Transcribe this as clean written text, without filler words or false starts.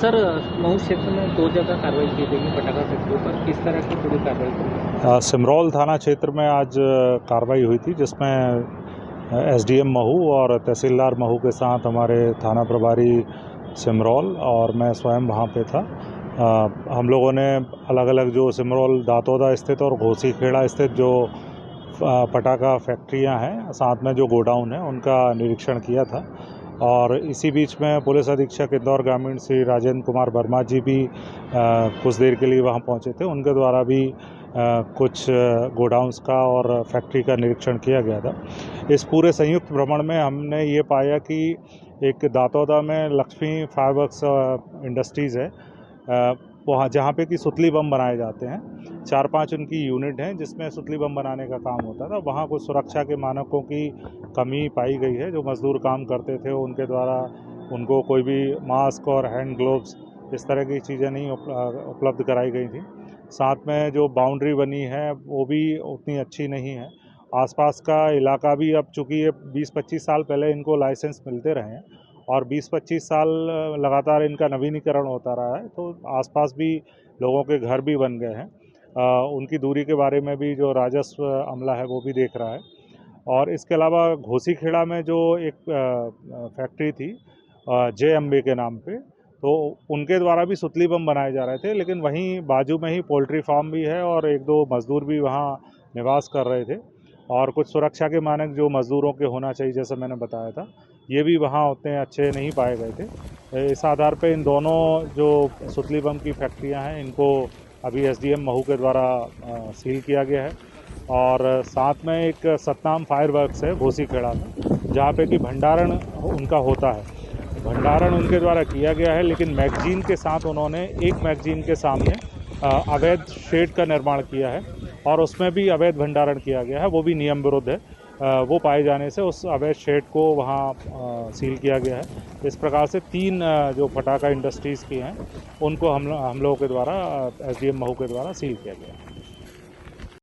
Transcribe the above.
Sir, Mau क्षेत्र में 2 जगह कार्रवाई की गई है पटाखा फैक्ट्री पर। किस तरह की पूरी कार्रवाई की? सिमरौल थाना क्षेत्र में आज कार्रवाई हुई थी, जिसमें एसडीएम महू और तहसीलदार महू के साथ हमारे थाना प्रभारी सिमरौल और मैं स्वयं वहाँ पे था। हम लोगों ने अलग अलग जो सिमरौल दातोदा स्थित और घोसी खेड़ा स्थित जो पटाखा फैक्ट्रियाँ हैं, साथ में जो गोडाउन है, उनका निरीक्षण किया था। और इसी बीच में पुलिस अधीक्षक इंदौर ग्रामीण श्री राजेंद्र कुमार वर्मा जी भी कुछ देर के लिए वहाँ पहुँचे थे। उनके द्वारा भी कुछ गोडाउन्स का और फैक्ट्री का निरीक्षण किया गया था। इस पूरे संयुक्त भ्रमण में हमने ये पाया कि एक दातोदा में लक्ष्मी फायरवर्क्स इंडस्ट्रीज़ है, वहाँ जहाँ पे कि सुतली बम बनाए जाते हैं। 4-5 उनकी यूनिट हैं जिसमें सुतली बम बनाने का काम होता था। वहाँ कुछ सुरक्षा के मानकों की कमी पाई गई है। जो मज़दूर काम करते थे उनके द्वारा उनको कोई भी मास्क और हैंड ग्लोव्स इस तरह की चीज़ें नहीं उपलब्ध कराई गई थी। साथ में जो बाउंड्री बनी है वो भी उतनी अच्छी नहीं है। आसपास का इलाका भी, अब चूँकि ये 20-25 साल पहले इनको लाइसेंस मिलते रहे हैं और 20-25 साल लगातार इनका नवीनीकरण होता रहा है, तो आसपास भी लोगों के घर भी बन गए हैं। उनकी दूरी के बारे में भी जो राजस्व अमला है वो भी देख रहा है। और इसके अलावा घोसी खेड़ा में जो एक फैक्ट्री थी जय अम्बे के नाम पे, तो उनके द्वारा भी सुतली बम बनाए जा रहे थे, लेकिन वहीं बाजू में ही पोल्ट्री फार्म भी है और 1-2 मज़दूर भी वहाँ निवास कर रहे थे। और कुछ सुरक्षा के मानक जो मज़दूरों के होना चाहिए, जैसे मैंने बताया था, ये भी वहाँ उतने अच्छे नहीं पाए गए थे। इस आधार पे इन दोनों जो सुतली बम की फैक्ट्रियाँ हैं, इनको अभी एसडीएम महू के द्वारा सील किया गया है। और साथ में एक सतनाम फायरवर्क्स है घोसी खेड़ा में, जहाँ पे कि भंडारण उनका होता है। भंडारण उनके द्वारा किया गया है, लेकिन मैगजीन के साथ उन्होंने एक मैगजीन के सामने अवैध शेड का निर्माण किया है और उसमें भी अवैध भंडारण किया गया है। वो भी नियम विरुद्ध है। वो पाए जाने से उस अवैध शेड को वहाँ सील किया गया है। इस प्रकार से 3 जो पटाखा इंडस्ट्रीज़ की हैं, उनको हम लोगों के द्वारा एसडीएम महू के द्वारा सील किया गया है।